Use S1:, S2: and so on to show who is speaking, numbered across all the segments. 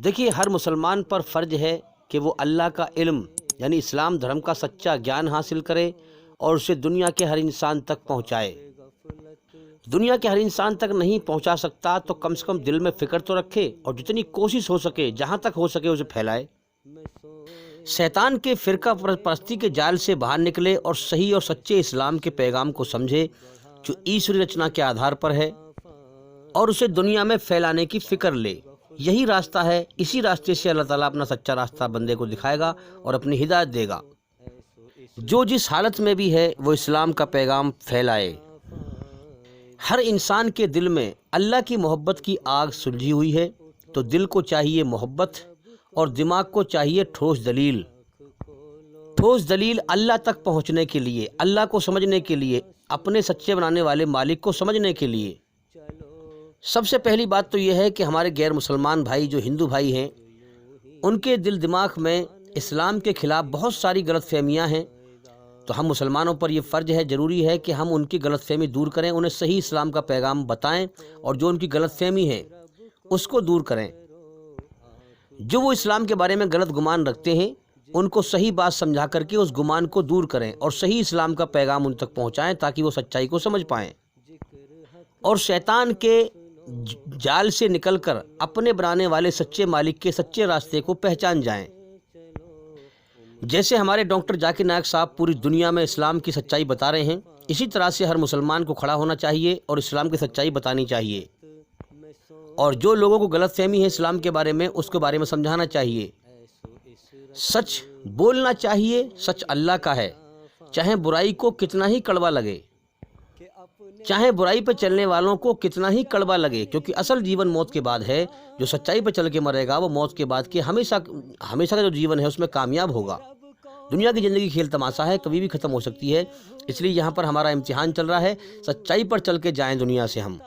S1: دیکھیے، ہر مسلمان پر فرض ہے کہ وہ اللہ کا علم یعنی اسلام دھرم کا سچا گیان حاصل کرے اور اسے دنیا کے ہر انسان تک پہنچائے۔ دنیا کے ہر انسان تک نہیں پہنچا سکتا تو کم سے کم دل میں فکر تو رکھے اور جتنی کوشش ہو سکے جہاں تک ہو سکے اسے پھیلائے۔ شیطان کے فرقہ پرستی کے جال سے باہر نکلے اور صحیح اور سچے اسلام کے پیغام کو سمجھے جو ایشوری رچنا کے آدھار پر ہے، اور اسے دنیا میں پھیلانے کی فکر لے۔ یہی راستہ ہے، اسی راستے سے اللہ تعالیٰ اپنا سچا راستہ بندے کو دکھائے گا اور اپنی ہدایت دے گا۔ جو جس حالت میں بھی ہے وہ اسلام کا پیغام پھیلائے۔ ہر انسان کے دل میں اللہ کی محبت کی آگ سلجھی ہوئی ہے، تو دل کو چاہیے محبت اور دماغ کو چاہیے ٹھوس دلیل۔ ٹھوس دلیل اللہ تک پہنچنے کے لیے، اللہ کو سمجھنے کے لیے، اپنے سچے بنانے والے مالک کو سمجھنے کے لیے۔ سب سے پہلی بات تو یہ ہے کہ ہمارے غیر مسلمان بھائی جو ہندو بھائی ہیں، ان کے دل دماغ میں اسلام کے خلاف بہت ساری غلط فہمیاں ہیں، تو ہم مسلمانوں پر یہ فرض ہے، ضروری ہے کہ ہم ان کی غلط فہمی دور کریں، انہیں صحیح اسلام کا پیغام بتائیں اور جو ان کی غلط فہمی ہے اس کو دور کریں۔ جو وہ اسلام کے بارے میں غلط گمان رکھتے ہیں ان کو صحیح بات سمجھا کر کے اس گمان کو دور کریں اور صحیح اسلام کا پیغام ان تک پہنچائیں تاکہ وہ سچائی کو سمجھ پائیں اور شیطان کے جال سے نکل کر اپنے بنانے والے سچے مالک کے سچے راستے کو پہچان جائیں۔ جیسے ہمارے ڈاکٹر ذاکر نائک صاحب پوری دنیا میں اسلام کی سچائی بتا رہے ہیں، اسی طرح سے ہر مسلمان کو کھڑا ہونا چاہیے اور اسلام کی سچائی بتانی چاہیے، اور جو لوگوں کو غلط فہمی ہے اسلام کے بارے میں اس کے بارے میں سمجھانا چاہیے۔ سچ بولنا چاہیے، سچ اللہ کا ہے، چاہے برائی کو کتنا ہی کڑوا لگے، چاہے برائی پہ چلنے والوں کو کتنا ہی کڑوا لگے، کیونکہ اصل جیون موت کے بعد ہے۔ جو سچائی پہ چل کے مرے گا وہ موت کے بعد کے ہمیشہ کا جو جیون ہے اس میں کامیاب ہوگا۔ دنیا کی زندگی کھیل تماشا ہے، کبھی بھی ختم ہو سکتی ہے، اس لیے یہاں پر ہمارا امتحان چل رہا ہے، سچائی پر چل کے جائیں دنیا سے ہم۔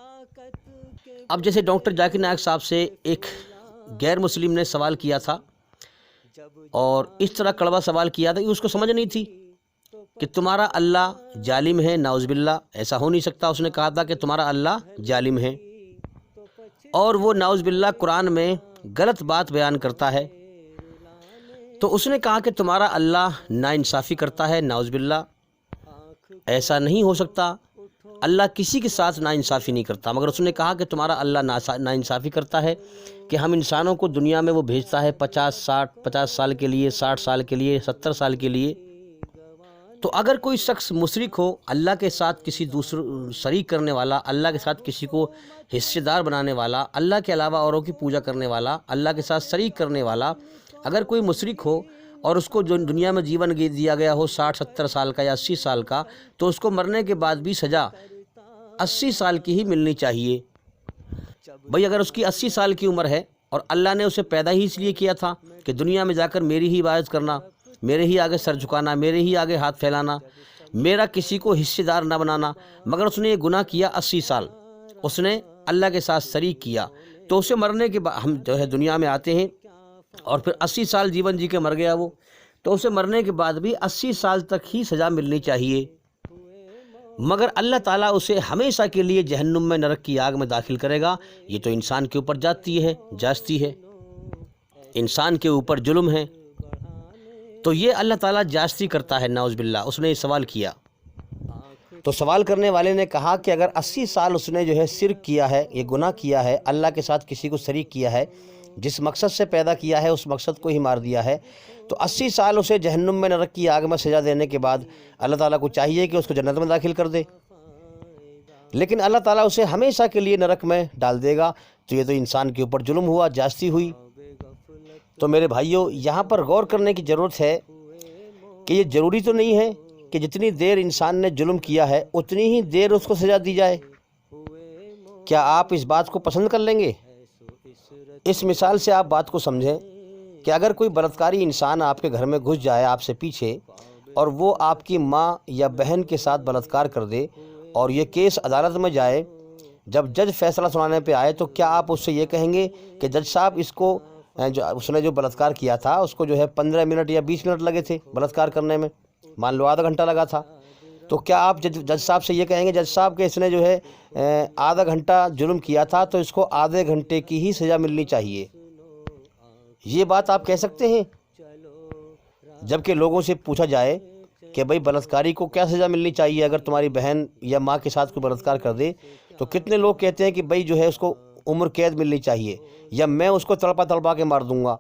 S1: اب جیسے ڈاکٹر ذاکر نائک صاحب سے ایک غیر مسلم نے سوال کیا تھا اور اس طرح کڑوا سوال کیا تھا کہ اس کو سمجھ نہیں تھی کہ تمہارا اللہ ظالم ہے، نعوذ باللہ، ایسا ہو نہیں سکتا۔ اس نے کہا تھا کہ تمہارا اللہ ظالم ہے، اور وہ نعوذ باللہ قرآن میں غلط بات بیان کرتا ہے۔ تو اس نے کہا کہ تمہارا اللہ ناانصافی کرتا ہے، نعوذ باللہ، ایسا نہیں ہو سکتا، اللہ کسی کے ساتھ ناانصافی نہیں کرتا۔ مگر اس نے کہا کہ تمہارا اللہ ناانصافی کرتا ہے کہ ہم انسانوں کو دنیا میں وہ بھیجتا ہے 50 سال کے لیے، 60 سال کے لیے، 70 سال کے لیے۔ تو اگر کوئی شخص مشرک ہو، اللہ کے ساتھ کسی دوسرے شریک کرنے والا، اللہ کے ساتھ کسی کو حصے دار بنانے والا، اللہ کے علاوہ اوروں کی پوجا کرنے والا، اللہ کے ساتھ شریک کرنے والا، اگر کوئی مشرک ہو اور اس کو جو دنیا میں جیون دیا گیا ہو 60-70 سال کا یا 80 سال کا، تو اس کو مرنے کے بعد بھی سزا 80 سال کی ہی ملنی چاہیے۔ بھئی اگر اس کی 80 سال کی عمر ہے اور اللہ نے اسے پیدا ہی اس لیے کیا تھا کہ دنیا میں جا کر میری ہی عبادت کرنا، میرے ہی آگے سر جھکانا، میرے ہی آگے ہاتھ پھیلانا، میرا کسی کو حصے دار نہ بنانا، مگر اس نے یہ گناہ کیا 80 سال، اس نے اللہ کے ساتھ شریک کیا، تو اسے مرنے کے بعد ہم جو ہے دنیا میں آتے ہیں اور پھر 80 سال جیون جی کے مر گیا وہ، تو اسے مرنے کے بعد بھی 80 سال تک ہی سزا ملنی چاہیے، مگر اللہ تعالیٰ اسے ہمیشہ کے لیے جہنم میں، نرک کی آگ میں داخل کرے گا۔ یہ تو انسان کے اوپر جاتی ہے، انسان کے اوپر ظلم ہے، تو یہ اللہ تعالیٰ جاستی کرتا ہے، نعوذ باللہ۔ اس نے یہ سوال کیا، تو سوال کرنے والے نے کہا کہ اگر 80 سال اس نے جو ہے شرک کیا ہے، یہ گناہ کیا ہے، اللہ کے ساتھ کسی کو شریک کیا ہے، جس مقصد سے پیدا کیا ہے اس مقصد کو ہی مار دیا ہے، تو 80 سال اسے جہنم میں، نرک کی آگ میں سزا دینے کے بعد اللہ تعالیٰ کو چاہیے کہ اس کو جنت میں داخل کر دے، لیکن اللہ تعالیٰ اسے ہمیشہ کے لیے نرک میں ڈال دے گا، تو یہ تو انسان کے اوپر ظلم ہوا، جاستی ہوئی۔ تو میرے بھائیوں، یہاں پر غور کرنے کی ضرورت ہے کہ یہ ضروری تو نہیں ہے کہ جتنی دیر انسان نے ظلم کیا ہے اتنی ہی دیر اس کو سزا دی جائے۔ کیا آپ اس بات کو پسند کر لیں گے؟ اس مثال سے آپ بات کو سمجھیں کہ اگر کوئی بلاత్కాری انسان آپ کے گھر میں گھس جائے آپ سے پیچھے، اور وہ آپ کی ماں یا بہن کے ساتھ بلاత్కాر کر دے اور یہ کیس عدالت میں جائے، جب جج فیصلہ سنانے پہ آئے تو کیا آپ اس سے یہ کہیں گے کہ جج صاحب اس نے جو بلاత్కాر کیا تھا اس کو جو ہے 15 منٹ یا 20 منٹ لگے تھے بلاత్కాر کرنے میں، مان لو آدھا گھنٹہ لگا تھا، تو کیا آپ جج صاحب سے یہ کہیں گے جج صاحب کہ اس نے جو ہے آدھا گھنٹہ جرم کیا تھا تو اس کو آدھے گھنٹے کی ہی سزا ملنی چاہیے؟ یہ بات آپ کہہ سکتے ہیں؟ جبکہ لوگوں سے پوچھا جائے کہ بھئی بلاత్కాری کو کیا سزا ملنی چاہیے اگر تمہاری بہن یا ماں کے ساتھ کوئی بلاత్کار کر دے، تو کتنے لوگ کہتے ہیں کہ بھئی جو ہے اس کو عمر قید ملنی چاہیے، یا میں اس کو تڑپا کے مار دوں گا۔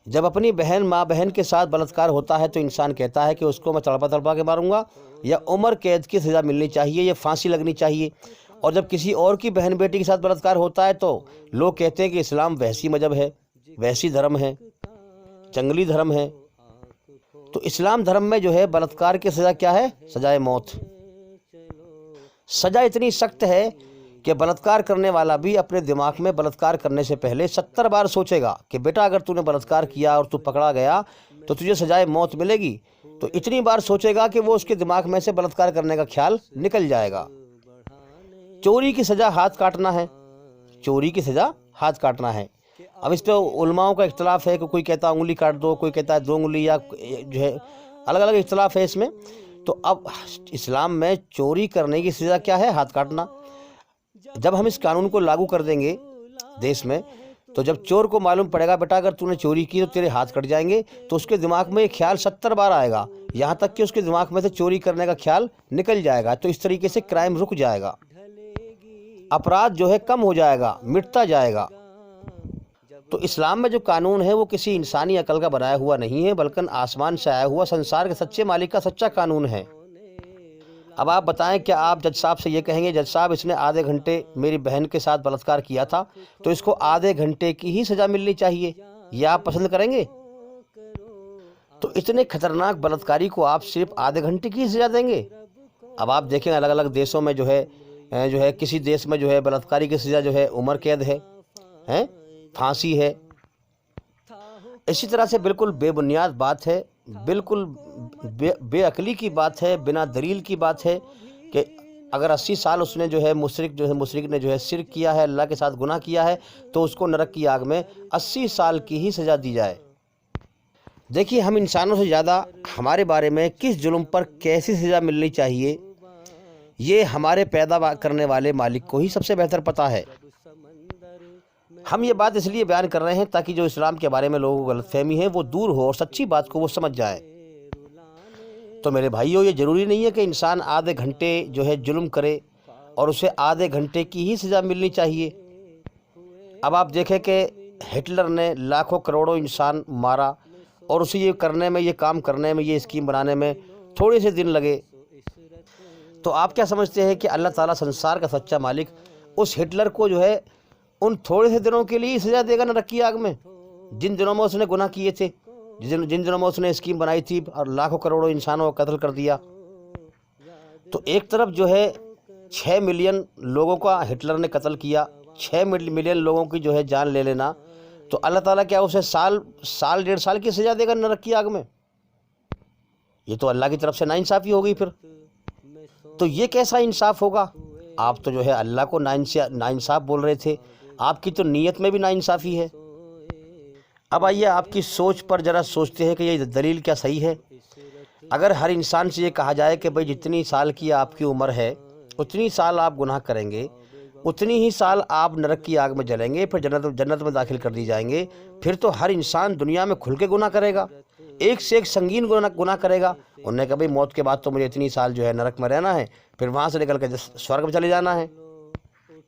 S1: جب اپنی ماں بہن کے ساتھ بلاత్کار ہوتا ہے تو انسان کہتا ہے کہ اس کو میں تڑپا کے ماروں گا، یا عمر قید کی سزا ملنی چاہیے، یا پھانسی لگنی چاہیے۔ اور جب کسی اور کی بہن بیٹی کے ساتھ بلاత్کار ہوتا ہے تو لوگ کہتے ہیں کہ اسلام وحشی مذہب ہے، وحشی دھرم ہے، جنگلی دھرم ہے۔ تو اسلام دھرم میں جو ہے بلاత్کار کی سزا کیا ہے؟ سزائے موت۔ سزا اتنی سخت ہے کہ بلاత్کار کرنے والا بھی اپنے دماغ میں بلاత్کار کرنے سے پہلے 70 بار سوچے گا کہ بیٹا اگر تو نے بلاత్کار کیا اور تو پکڑا گیا تو تجھے سزائے موت ملے گی، تو اتنی بار سوچے گا کہ وہ اس کے دماغ میں سے بلاత్کار کرنے کا خیال نکل جائے گا۔ چوری کی سزا ہاتھ کاٹنا ہے، چوری کی سزا ہاتھ کاٹنا ہے۔ اب اس پہ علماؤں کا اختلاف ہے کہ کوئی کہتا ہے انگلی کاٹ دو، کوئی کہتا ہے 2 انگلی، یا جو ہے الگ الگ اختلاف ہے اس میں۔ تو اب اسلام میں چوری کرنے کی سزا کیا ہے؟ ہاتھ کاٹنا۔ جب ہم اس قانون کو لاگو کر دیں گے دیش میں، تو جب چور کو معلوم پڑے گا بیٹا اگر تو نے چوری کی تو تیرے ہاتھ کٹ جائیں گے، تو اس کے دماغ میں یہ خیال 70 بار آئے گا، یہاں تک کہ اس کے دماغ میں سے چوری کرنے کا خیال نکل جائے گا۔ تو اس طریقے سے کرائم رک جائے گا، اپرادھ جو ہے کم ہو جائے گا، مٹتا جائے گا۔ تو اسلام میں جو قانون ہے وہ کسی انسانی عقل کا بنایا ہوا نہیں ہے، بلکہ آسمان سے آیا ہوا سنسار کے سچے مالک کا سچا قانون ہے۔ اب آپ بتائیں کیا آپ جج صاحب سے یہ کہیں گے جج صاحب اس نے آدھے گھنٹے میری بہن کے ساتھ بلاత్کار کیا تھا تو اس کو آدھے گھنٹے کی ہی سزا ملنی چاہیے، یہ آپ پسند کریں گے؟ تو اتنے خطرناک بلاత్کاری کو آپ صرف آدھے گھنٹے کی سزا دیں گے؟ اب آپ دیکھیں الگ الگ دیشوں میں جو ہے کسی دیش میں جو ہے بلاత్کاری کی سزا جو ہے عمر قید ہے، پھانسی ہے۔ اسی طرح سے بالکل بے بنیاد بات ہے، بالکل بے عقلی کی بات ہے، بنا دلیل کی بات ہے کہ اگر 80 سال اس نے جو ہے مشرک نے جو ہے شرک کیا ہے، اللہ کے ساتھ گناہ کیا ہے، تو اس کو نرک کی آگ میں 80 سال کی ہی سزا دی جائے۔ دیکھیے ہم انسانوں سے زیادہ ہمارے بارے میں کس جرم پر کیسی سزا ملنی چاہیے یہ ہمارے پیدا کرنے والے مالک کو ہی سب سے بہتر پتہ ہے۔ ہم یہ بات اس لیے بیان کر رہے ہیں تاکہ جو اسلام کے بارے میں لوگوں کو غلط فہمی ہے وہ دور ہو اور سچی بات کو وہ سمجھ جائے۔ تو میرے بھائیوں یہ ضروری نہیں ہے کہ انسان آدھے گھنٹے جو ہے ظلم کرے اور اسے آدھے گھنٹے کی ہی سزا ملنی چاہیے۔ اب آپ دیکھیں کہ ہٹلر نے لاکھوں کروڑوں انسان مارا اور اسے یہ کرنے میں، یہ کام کرنے میں، یہ اسکیم بنانے میں تھوڑے سے دن لگے۔ تو آپ کیا سمجھتے ہیں کہ اللہ تعالیٰ سنسار کا سچا مالک اس ہٹلر کو جو ہے ان تھوڑے سے دنوں کے لیے سزا دے گا نرک کی آگ میں، جن دنوں میں اس نے گناہ کیے تھے، جن دنوں میں اس نے اسکیم بنائی تھی اور لاکھوں کروڑوں انسانوں کو قتل کر دیا؟ تو ایک طرف جو ہے 6 ملین لوگوں کا ہٹلر نے قتل کیا، 6 ملین لوگوں کی جو ہے جان لے لینا، تو اللہ تعالیٰ کیا اسے سال 1.5 سال کی سزا دے گا نرک کی آگ میں؟ یہ تو اللہ کی طرف سے ناانصافی ہو گئی پھر۔ تو یہ کیسا انصاف ہوگا؟ آپ تو جو ہے اللہ کو ناانصاف بول رہے تھے، آپ کی تو نیت میں بھی ناانصافی ہے۔ اب آئیے آپ کی سوچ پر ذرا سوچتے ہیں کہ یہ دلیل کیا صحیح ہے؟ اگر ہر انسان سے یہ کہا جائے کہ بھئی جتنی سال کی آپ کی عمر ہے اتنی سال آپ گناہ کریں گے، اتنی ہی سال آپ نرک کی آگ میں جلیں گے، پھر جنت میں داخل کر دی جائیں گے، پھر تو ہر انسان دنیا میں کھل کے گناہ کرے گا، ایک سے ایک سنگین گناہ کرے گا۔ انہوں نے کہا بھئی موت کے بعد تو مجھے اتنی سال جو ہے نرک میں رہنا ہے، پھر وہاں سے نکل کے سورگ میں چلے جانا ہے،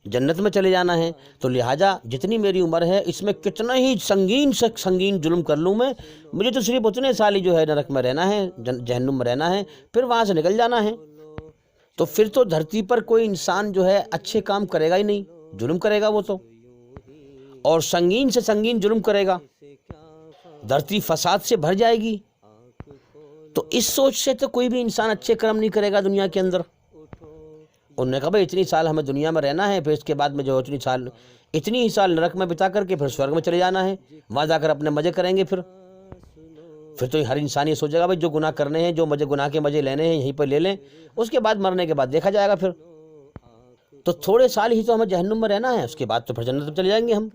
S1: جنت میں چلے جانا ہے، تو لہٰذا جتنی میری عمر ہے اس میں کتنا ہی سنگین سے سنگین جرم کر لوں میں، مجھے تو صرف اتنے سال ہی جو ہے نرک میں رہنا ہے، جہنم میں رہنا ہے، پھر وہاں سے نکل جانا ہے۔ تو پھر تو دھرتی پر کوئی انسان جو ہے اچھے کام کرے گا ہی نہیں، جرم کرے گا وہ تو، اور سنگین سے سنگین جرم کرے گا، دھرتی فساد سے بھر جائے گی۔ تو اس سوچ سے تو کوئی بھی انسان اچھے کرم نہیں کرے گا دنیا کے اندر۔ انہوں نے کہا بھئی اتنی سال ہمیں دنیا میں رہنا ہے، پھر اس کے بعد میں جو اتنی ہی سال نرک میں بتا کر کے پھر سورگ میں چلے جانا ہے، وہاں جا کر اپنے مزے کریں گے۔ پھر تو ہر انسان یہ سوچے گا بھئی جو گناہ کرنے ہیں، جو گناہ کے مزے لینے ہیں یہیں پر لے لیں، اس کے بعد مرنے کے بعد دیکھا جائے گا۔ پھر تو تھوڑے سال ہی تو ہمیں جہنم میں رہنا ہے، اس کے بعد تو پھر جنت میں چلے جائیں گے ہم۔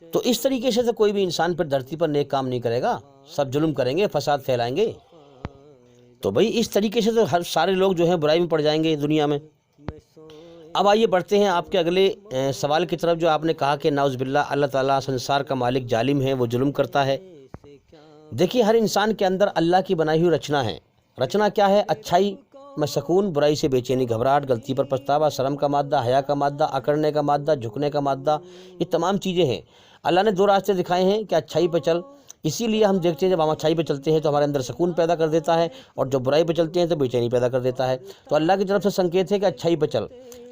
S1: تو اس طریقے سے تو کوئی بھی انسان پھر دھرتی پر نیک کام نہیں کرے گا، سب ظلم کریں گے، فساد پھیلائیں گے۔ تو بھئی اس طریقے سے تو ہر سارے لوگ جو ہیں برائی میں پڑ جائیں گے دنیا میں۔ اب آئیے بڑھتے ہیں آپ کے اگلے سوال کی طرف، جو آپ نے کہا کہ نعوذ باللہ اللہ تعالیٰ سنسار کا مالک ظالم ہے، وہ ظلم کرتا ہے۔ دیکھیے، ہر انسان کے اندر اللہ کی بنائی ہوئی رچنا ہے۔ رچنا کیا ہے؟ اچھائی میں سکون، برائی سے بے چینی، گھبراہٹ، غلطی پر پچھتاوا، شرم کا مادہ، حیا کا مادہ، اکڑنے کا مادہ، جھکنے کا مادہ، یہ تمام چیزیں ہیں۔ اللہ نے دو راستے دکھائے ہیں کہ اچھائی پہ چل، اسی لیے ہم دیکھتے ہیں جب ہم اچھائی پہ چلتے ہیں تو ہمارے اندر سکون پیدا کر دیتا ہے، اور جب برائی پہ چلتے ہیں تو بے چینی پیدا کر دیتا ہے۔ تو اللہ کی طرف سے سنکیت ہے کہ اچھائی پہ چل۔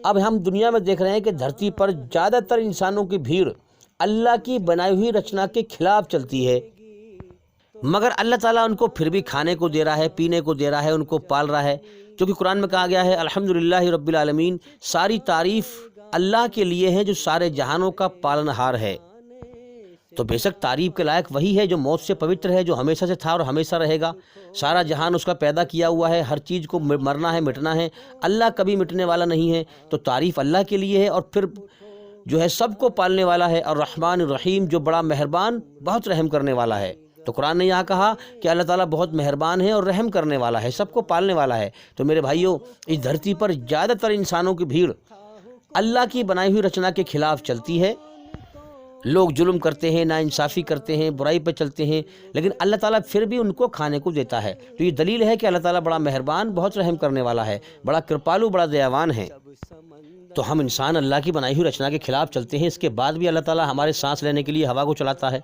S1: اب ہم دنیا میں دیکھ رہے ہیں کہ دھرتی پر زیادہ تر انسانوں کی بھیڑ اللہ کی بنائی ہوئی رچنا کے خلاف چلتی ہے، مگر اللہ تعالیٰ ان کو پھر بھی کھانے کو دے رہا ہے، پینے کو دے رہا ہے، ان کو پال رہا ہے، کیونکہ قرآن میں کہا گیا ہے الحمدللہ رب العالمین، ساری تعریف اللہ کے لیے ہے جو سارے جہانوں کا پالنہار ہے۔ تو بے شک تعریف کے لائق وہی ہے جو موت سے پوتر ہے، جو ہمیشہ سے تھا اور ہمیشہ رہے گا۔ سارا جہان اس کا پیدا کیا ہوا ہے، ہر چیز کو مرنا ہے، مٹنا ہے، اللہ کبھی مٹنے والا نہیں ہے۔ تو تعریف اللہ کے لیے ہے، اور پھر جو ہے سب کو پالنے والا ہے، اور الرحمن الرحیم، جو بڑا مہربان، بہت رحم کرنے والا ہے۔ تو قرآن نے یہاں کہا کہ اللہ تعالیٰ بہت مہربان ہے اور رحم کرنے والا ہے، سب کو پالنے والا ہے۔ تو میرے بھائیوں، اس دھرتی پر زیادہ تر انسانوں کی بھیڑ اللہ کی بنائی ہوئی رچنا کے خلاف چلتی ہے۔ لوگ ظلم کرتے ہیں، ناانصافی کرتے ہیں، برائی پہ چلتے ہیں، لیکن اللہ تعالیٰ پھر بھی ان کو کھانے کو دیتا ہے۔ تو یہ دلیل ہے کہ اللہ تعالیٰ بڑا مہربان، بہت رحم کرنے والا ہے، بڑا کرپالو، بڑا دیاوان ہے۔ تو ہم انسان اللہ کی بنائی ہوئی رچنا کے خلاف چلتے ہیں، اس کے بعد بھی اللہ تعالیٰ ہمارے سانس لینے کے لیے ہوا کو چلاتا ہے،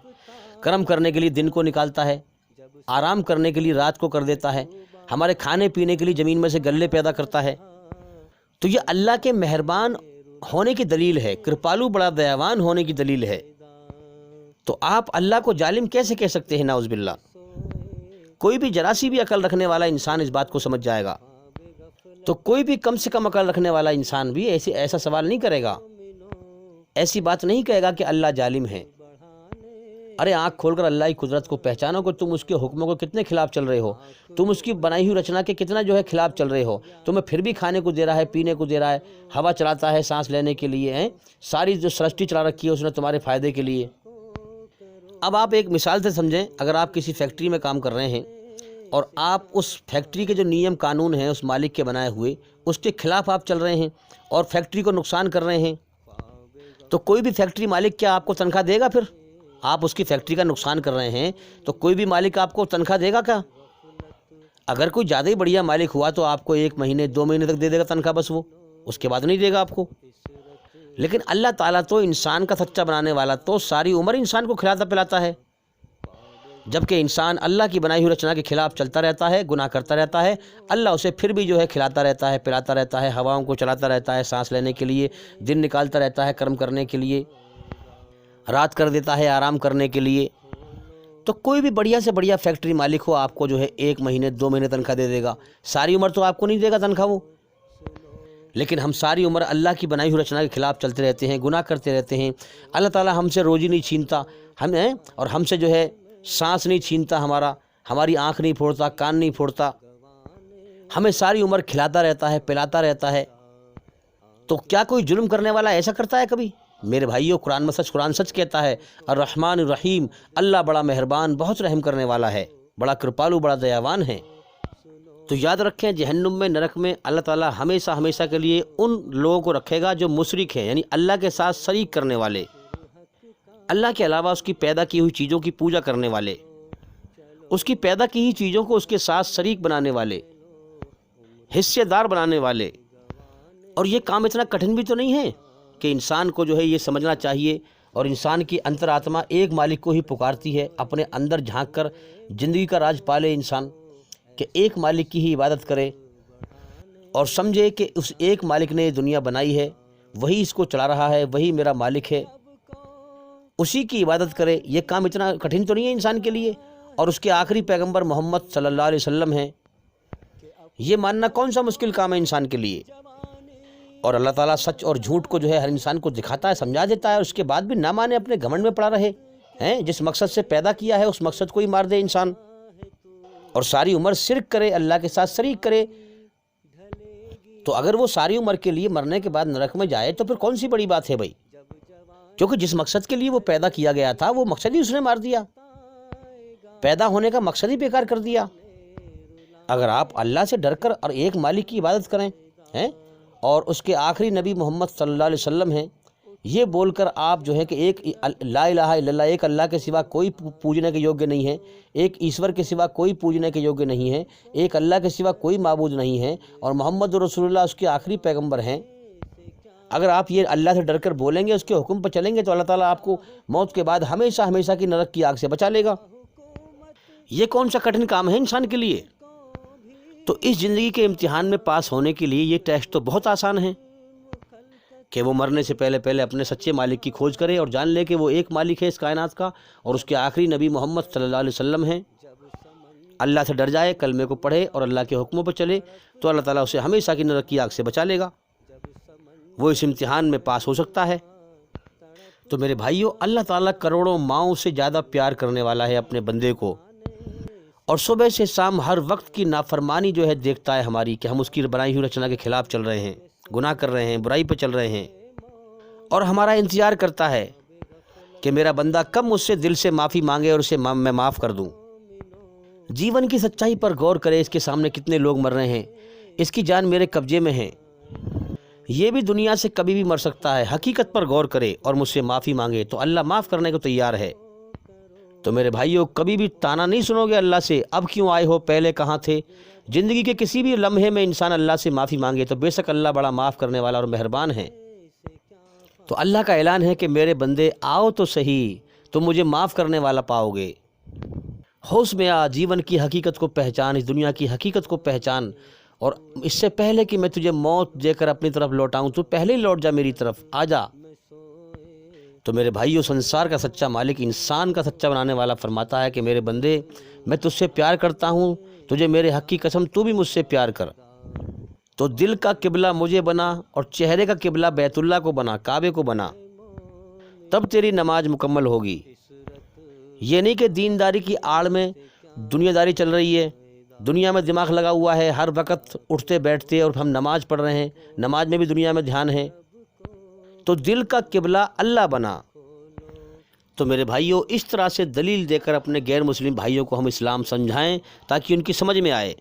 S1: کرم کرنے کے لیے دن کو نکالتا ہے، آرام کرنے کے لیے رات کو کر دیتا ہے، ہمارے کھانے پینے کے لیے زمین میں سے غلے پیدا کرتا ہے۔ تو یہ اللہ کے مہربان ہونے کی دلیل ہے، کرپالو، بڑا دیاوان ہونے کی دلیل ہے۔ تو آپ اللہ کو ظالم کیسے کہہ سکتے ہیں؟ نعوذ باللہ۔ کوئی بھی ذرا سی بھی عقل رکھنے والا انسان اس بات کو سمجھ جائے گا۔ تو کوئی بھی کم سے کم عقل رکھنے والا انسان بھی ایسا سوال نہیں کرے گا، ایسی بات نہیں کہے گا کہ اللہ ظالم ہے۔ ارے آنکھ کھول کر اللہ کی قدرت کو پہچانو کہ تم اس کے حکموں کو کتنے خلاف چل رہے ہو، تم اس کی بنائی ہوئی رچنا کے کتنا جو ہے خلاف چل رہے ہو۔ تمہیں پھر بھی کھانے کو دے رہا ہے، پینے کو دے رہا ہے، ہوا چلاتا ہے سانس لینے کے لیے، ہیں ساری جو سرشٹی چلا رکھی ہے اس نے تمہارے فائدے کے لیے۔ اب آپ ایک مثال سے سمجھیں، اگر آپ کسی فیکٹری میں کام کر رہے ہیں اور آپ اس فیکٹری کے جو نیم قانون ہیں اس مالک کے بنائے ہوئے، اس کے خلاف آپ چل رہے ہیں اور فیکٹری کو نقصان کر رہے ہیں، تو کوئی بھی فیکٹری مالک کیا آپ کو تنخواہ دے گا؟ پھر آپ اس کی فیکٹری کا نقصان کر رہے ہیں تو کوئی بھی مالک آپ کو تنخواہ دے گا کیا؟ اگر کوئی زیادہ ہی بڑھیا مالک ہوا تو آپ کو 1 مہینے 2 مہینے تک دے دے گا تنخواہ، بس وہ اس کے بعد نہیں دے گا آپ کو۔ لیکن اللہ تعالیٰ تو انسان کا سچا بنانے والا تو ساری عمر انسان کو کھلاتا پلاتا ہے، جبکہ انسان اللہ کی بنائی ہوئی رچنا کے خلاف چلتا رہتا ہے، گناہ کرتا رہتا ہے، اللہ اسے پھر بھی جو ہے کھلاتا رہتا ہے، پلاتا رہتا ہے، ہواؤں کو چلاتا رہتا ہے سانس لینے کے لیے، دن نکالتا رہتا ہے کرم کرنے کے لیے، رات کر دیتا ہے آرام کرنے کے لیے۔ تو کوئی بھی بڑھیا سے بڑھیا فیکٹری مالک ہو آپ کو جو ہے 1 مہینے 2 مہینے تنخواہ دے دے گا، ساری عمر تو آپ کو نہیں دے گا تنخواہ وہ۔ لیکن ہم ساری عمر اللہ کی بنائی ہوئی رچنا کے خلاف چلتے رہتے ہیں، گناہ کرتے رہتے ہیں، اللہ تعالیٰ ہم سے روزی نہیں چھینتا ہمیں، اور ہم سے جو ہے سانس نہیں چھینتا، ہماری آنکھ نہیں پھوڑتا، کان نہیں پھوڑتا، ہمیں ساری عمر کھلاتا رہتا ہے، پلاتا رہتا ہے۔ تو کیا کوئی ظلم کرنے والا ایسا کرتا ہے کبھی؟ میرے بھائیوں، قرآن سچ کہتا ہے، الرحمن الرحیم، اللہ بڑا مہربان، بہت رحم کرنے والا ہے، بڑا کرپالو، بڑا دیاوان ہے۔ تو یاد رکھیں، جہنم میں، نرک میں اللہ تعالیٰ ہمیشہ ہمیشہ کے لیے ان لوگوں کو رکھے گا جو مشرک ہیں، یعنی اللہ کے ساتھ شریک کرنے والے، اللہ کے علاوہ اس کی پیدا کی ہوئی چیزوں کی پوجا کرنے والے، اس کی پیدا کی ہوئی چیزوں کو اس کے ساتھ شریک بنانے والے، حصے دار بنانے والے۔ اور یہ کام اتنا کٹھن بھی تو نہیں ہے کہ انسان کو جو ہے یہ سمجھنا چاہیے، اور انسان کی انتر آتما ایک مالک کو ہی پکارتی ہے، اپنے اندر جھانک کر زندگی کا راز پالے انسان، کہ ایک مالک کی ہی عبادت کرے اور سمجھے کہ اس ایک مالک نے یہ دنیا بنائی ہے، وہی اس کو چلا رہا ہے، وہی میرا مالک ہے، اسی کی عبادت کرے۔ یہ کام اتنا کٹھن تو نہیں ہے انسان کے لیے، اور اس کے آخری پیغمبر محمد صلی اللہ علیہ وسلم ہیں، یہ ماننا کون سا مشکل کام ہے انسان کے لیے۔ اور اللہ تعالیٰ سچ اور جھوٹ کو جو ہے ہر انسان کو دکھاتا ہے، سمجھا دیتا ہے، اور اس کے بعد بھی نہ مانے، اپنے گھمنڈ میں پڑا رہے ہیں، جس مقصد سے پیدا کیا ہے اس مقصد کو ہی مار دے انسان، اور ساری عمر شرک کرے، اللہ کے ساتھ شریک کرے۔ تو اگر وہ ساری عمر کے لیے مرنے کے بعد نرک میں جائے تو پھر کون سی بڑی بات ہے بھائی؟ کیونکہ جس مقصد کے لیے وہ پیدا کیا گیا تھا وہ مقصد ہی اس نے مار دیا، پیدا ہونے کا مقصد ہی بیکار کر دیا۔ اگر آپ اللہ سے ڈر کر اور ایک مالک کی عبادت کریں ہیں اور اس کے آخری نبی محمد صلی اللہ علیہ وسلم ہیں، یہ بول کر آپ جو ہے کہ ایک لا الہ الا اللہ، ایک اللہ کے سوا کوئی پوجنے کے یوگیہ نہیں ہے، ایک ایشور کے سوا کوئی پوجنے کے یوگیہ نہیں ہے، ایک اللہ کے سوا کوئی معبود نہیں ہے، اور محمد رسول اللہ اس کے آخری پیغمبر ہیں، اگر آپ یہ اللہ سے ڈر کر بولیں گے، اس کے حکم پر چلیں گے، تو اللہ تعالیٰ آپ کو موت کے بعد ہمیشہ ہمیشہ کی نرک کی آگ سے بچا لے گا۔ یہ کون سا کٹھن کام ہے انسان کے لیے؟ تو اس زندگی کے امتحان میں پاس ہونے کے لیے یہ ٹیسٹ تو بہت آسان ہے کہ وہ مرنے سے پہلے پہلے اپنے سچے مالک کی کھوج کرے اور جان لے کہ وہ ایک مالک ہے اس کائنات کا، اور اس کے آخری نبی محمد صلی اللہ علیہ وسلم ہیں۔ اللہ سے ڈر جائے، کلمے کو پڑھے اور اللہ کے حکموں پر چلے، تو اللہ تعالیٰ اسے ہمیشہ کی نرک کی آگ سے بچا لے گا، وہ اس امتحان میں پاس ہو سکتا ہے۔ تو میرے بھائیوں، اللہ تعالیٰ کروڑوں ماؤں سے زیادہ پیار کرنے والا ہے اپنے بندے کو، اور صبح سے شام ہر وقت کی نافرمانی جو ہے دیکھتا ہے ہماری، کہ ہم اس کی بنائی ہوئی رچنا کے خلاف چل رہے ہیں، گناہ کر رہے ہیں، برائی پہ چل رہے ہیں، اور ہمارا انتظار کرتا ہے کہ میرا بندہ کب مجھ سے دل سے معافی مانگے اور اسے میں معاف کر دوں۔ جیون کی سچائی پر غور کرے، اس کے سامنے کتنے لوگ مر رہے ہیں، اس کی جان میرے قبضے میں ہے، یہ بھی دنیا سے کبھی بھی مر سکتا ہے۔ حقیقت پر غور کرے اور مجھ سے معافی مانگے تو اللہ معاف کرنے کو تیار ہے۔ تو میرے بھائیوں، کبھی بھی تانا نہیں سنو گے اللہ سے، اب کیوں آئے ہو، پہلے کہاں تھے؟ زندگی کے کسی بھی لمحے میں انسان اللہ سے معافی مانگے تو بے شک اللہ بڑا معاف کرنے والا اور مہربان ہے۔ تو اللہ کا اعلان ہے کہ میرے بندے آؤ تو صحیح، تم مجھے معاف کرنے والا پاؤ گے۔ ہوش میں آ، جیون کی حقیقت کو پہچان، اس دنیا کی حقیقت کو پہچان، اور اس سے پہلے کہ میں تجھے موت دے کر اپنی طرف لوٹاؤں، تو پہلے ہی لوٹ جا میری طرف، آ جا۔ تو میرے بھائیوں، سنسار کا سچا مالک انسان کا سچا بنانے والا فرماتا ہے کہ میرے بندے، میں تجھ سے پیار کرتا ہوں، تجھے میرے حق کی قسم تو بھی مجھ سے پیار کر۔ تو دل کا قبلہ مجھے بنا اور چہرے کا قبلہ بیت اللہ کو بنا، کعبے کو بنا، تب تیری نماز مکمل ہوگی۔ یہ نہیں کہ دینداری کی آڑ میں دنیا داری چل رہی ہے، دنیا میں دماغ لگا ہوا ہے، ہر وقت اٹھتے بیٹھتے اور ہم نماز پڑھ رہے ہیں، نماز میں بھی دنیا میں دھیان ہے، تو دل کا قبلہ اللہ بنا۔ تو میرے بھائیوں، اس طرح سے دلیل دے کر اپنے غیر مسلم بھائیوں کو ہم اسلام سمجھائیں تاکہ ان کی سمجھ میں آئے۔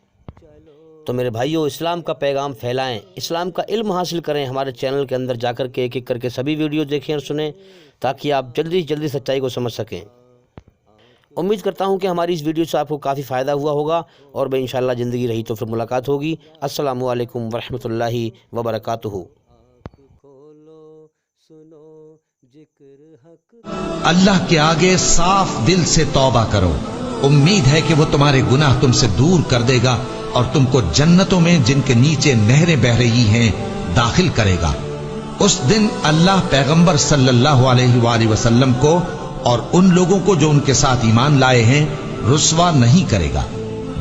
S1: تو میرے بھائیوں، اسلام کا پیغام پھیلائیں، اسلام کا علم حاصل کریں، ہمارے چینل کے اندر جا کر کے ایک ایک کر کے سبھی ویڈیو دیکھیں اور سنیں تاکہ آپ جلدی جلدی سچائی کو سمجھ سکیں۔ امید کرتا ہوں کہ ہماری اس ویڈیو سے آپ کو کافی فائدہ ہوا ہوگا، اور بھائی انشاءاللہ زندگی رہی تو پھر ملاقات ہوگی۔ السلام علیکم ورحمۃ اللہ وبرکاتہ۔
S2: اللہ کے آگے صاف دل سے توبہ کرو، امید ہے کہ وہ تمہارے گناہ تم سے دور کر دے گا اور تم کو جنتوں میں جن کے نیچے نہریں بہ رہی ہیں داخل کرے گا۔ اس دن اللہ پیغمبر صلی اللہ علیہ وآلہ وسلم کو اور ان لوگوں کو جو ان کے ساتھ ایمان لائے ہیں رسوا نہیں کرے گا،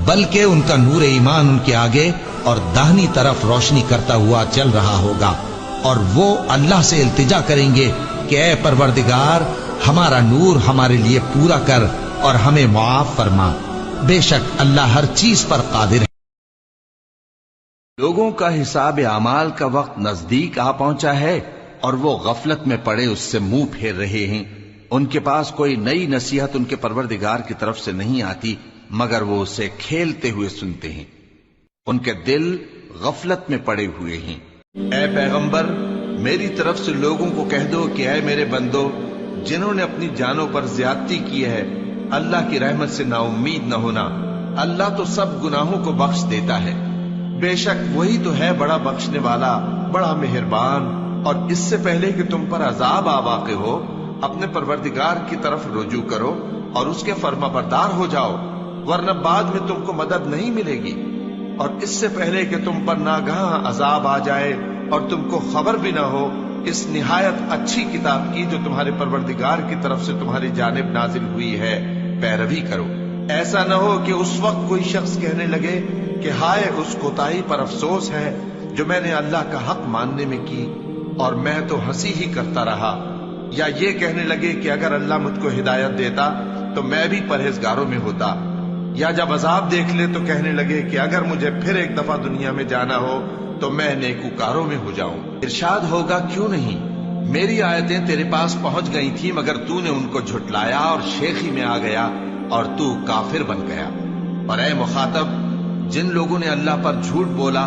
S2: بلکہ ان کا نور ایمان ان کے آگے اور داہنی طرف روشنی کرتا ہوا چل رہا ہوگا، اور وہ اللہ سے التجا کریں گے کہ اے پروردگار، ہمارا نور ہمارے لیے پورا کر اور ہمیں معاف فرما، بے شک اللہ ہر چیز پر قادر ہے۔
S3: لوگوں کا حساب اعمال کا وقت نزدیک آ پہنچا ہے اور وہ غفلت میں پڑے اس سے منہ پھیر رہے ہیں۔ ان کے پاس کوئی نئی نصیحت ان کے پروردگار کی طرف سے نہیں آتی مگر وہ اسے کھیلتے ہوئے سنتے ہیں، ان کے دل غفلت میں پڑے ہوئے ہیں۔ اے پیغمبر، میری طرف سے لوگوں کو کہہ دو کہ اے میرے بندو، جنہوں نے اپنی جانوں پر زیادتی کی ہے، اللہ کی رحمت سے نا امید نہ ہونا، اللہ تو سب گناہوں کو بخش دیتا ہے، بے شک وہی تو ہے بڑا بخشنے والا، بڑا مہربان۔ اور اس سے پہلے کہ تم پر عذاب آ واقع ہو، اپنے پروردگار کی طرف رجوع کرو اور اس کے فرما بردار ہو جاؤ، ورنہ بعد میں تم کو مدد نہیں ملے گی۔ اور اس سے پہلے کہ تم پر ناگہاں عذاب آ جائے اور تم کو خبر بھی نہ ہو، اس نہایت اچھی کتاب کی جو تمہارے پروردگار کی طرف سے تمہاری جانب نازل ہوئی ہے پیروی کرو۔ ایسا نہ ہو کہ اس وقت کوئی شخص کہنے لگے کہ ہائے اس کوتاہی پر افسوس ہے جو میں نے اللہ کا حق ماننے میں کی اور میں تو ہنسی ہی کرتا رہا، یا یہ کہنے لگے کہ اگر اللہ مجھ کو ہدایت دیتا تو میں بھی پرہیزگاروں میں ہوتا، یا جب عذاب دیکھ لے تو کہنے لگے کہ اگر مجھے پھر ایک دفعہ دنیا میں جانا ہو تو میں نیکوکاروں میں ہو جاؤں۔ ارشاد ہوگا کیوں نہیں، میری آیتیں تیرے پاس پہنچ گئی تھی مگر تو نے ان کو جھٹلایا اور شیخی میں آ گیا اور تو کافر بن گیا۔ اور اے مخاطب، جن لوگوں نے اللہ پر جھوٹ بولا